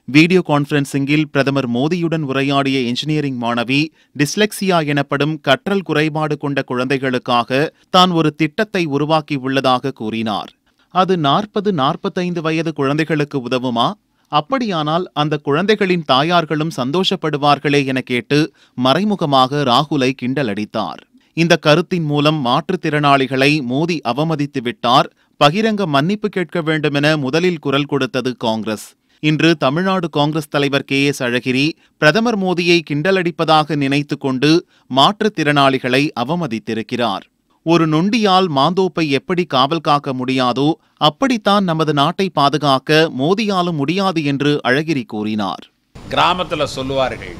Video கான்பரன்சிங்கில் பிரதமர் மோடியுடன் உரையாடிய இன்ஜினியரிங் மாணவி டிஸ்லெக்சியா எனப்படும் கற்றல் குறைபாடு கொண்ட குழந்தைகளுக்காக தான் ஒரு திட்டத்தை உருவாக்கியுள்ளதாக கூறினார். அது 40-45 வயது குழந்தைகளுக்கு உதவுமா? அப்படியானால் அந்த குழந்தைகளின் தாயார்களும் சந்தோஷப்படுவார்களே என கேட்டு மறைமுகமாக ராகுலை கிண்டலடித்தார். இந்த கருத்தின் மூலம் மாற்றுத்திறனாளிகளை மோடி அவமதித்து விட்டார், பகிரங்க மன்னிப்பு கேட்க வேண்டுமென முதலில் குரல் கொடுத்தது காங்கிரஸ். இன்று தமிழ்நாடு காங்கிரஸ் தலைவர் KS அழகிரி பிரதமர் மோடியை கிண்டலடிப்பதாக நினைத்து கொண்டு மாற்றுத்திறனாளிகளை அவமதித்திருக்கிறார். ஒரு நொண்டியால் மாந்தோப்பை எப்படி காவல் காக்க முடியாதோ அப்படித்தான் நமது நாட்டை பாதுகாக்க மோடியாலும் முடியாது என்று அழகிரி கூறினார். கிராமத்தில் சொல்லுவார்கள்,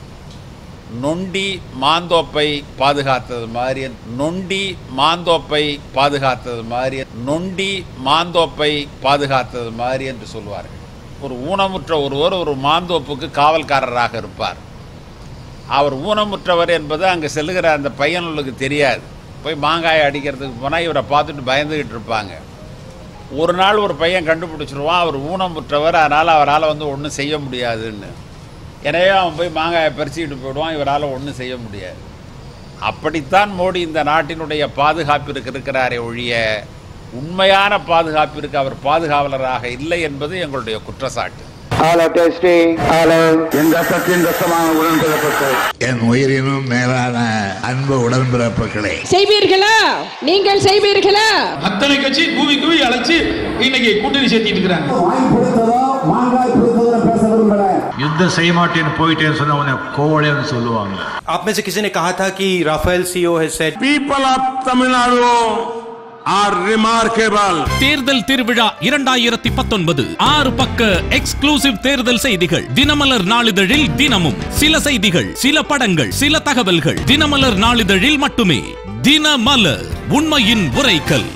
நொண்டி மாந்தோப்பை பாதுகாத்தது மாதிரி, நொண்டி மாந்தோப்பை பாதுகாத்தது மாதிரி, நொண்டி மாந்தோப்பை பாதுகாத்தது மாதிரி என்று சொல்லுவார்கள். ஒரு ஊனமுற்ற ஒருவர் ஒரு மாந்தோப்புக்கு காவல்காரராக இருப்பார். அவர் ஊனமுற்றவர் என்பது அங்கே செல்லுகிற அந்த பையனுக்கு தெரியாது. போய் மாங்காயை அடிக்கிறதுக்கு போனால் இவரை பார்த்துட்டு பயந்துக்கிட்டு இருப்பாங்க. ஒரு நாள் ஒரு பையன் கண்டுபிடிச்சிருவான், அவர் ஊனமுற்றவர், அதனால் அவரால் ஒன்றும் செய்ய முடியாதுன்னு. எனவே அவன் போய் மாங்காயை பறிச்சுக்கிட்டு போயிடுவான், இவரால் ஒன்றும் செய்ய முடியாது. அப்படித்தான் மோடி இந்த நாட்டினுடைய பாதுகாப்பிற்கு இருக்கிறாரே ஒழிய உண்மையான பாதுகாப்பிற்கு அவர் பாதுகாவலராக இல்லை என்பது எங்களுடைய குற்றச்சாட்டு. என் உயிரினும் மேலான அன்பு உடன்பிறப்புகளே, செய்வீர்களா? நீங்கள் செய்வீர்களா? அத்தனை கட்சி கூவி கூவி அழைச்சு இன்னைக்கு கூட்டணி சேர்த்திட்டு இருக்கிறாங்க. युद्ध செய்ய மாட்டேன்னு போயிட்டேன்னு சொன்னவனே கோவலேன்னு சொல்லுவாங்க. आप में से किसी ने कहा था कि Rafale CEO has said people of Tamil Nadu are remarkable. தேர்தல் திருவிழா 2019 6 பக்க எக்ஸ்க்ளூசிவ் தேர்தல் செய்திகள் தினமலர் நாளிதழில் தினமும் சில செய்திகள், சில படங்கள், சில தகவல்கள் தினமலர் நாளிதழில் மட்டுமே. தினமலர், உண்மையின் உரைக்கல்.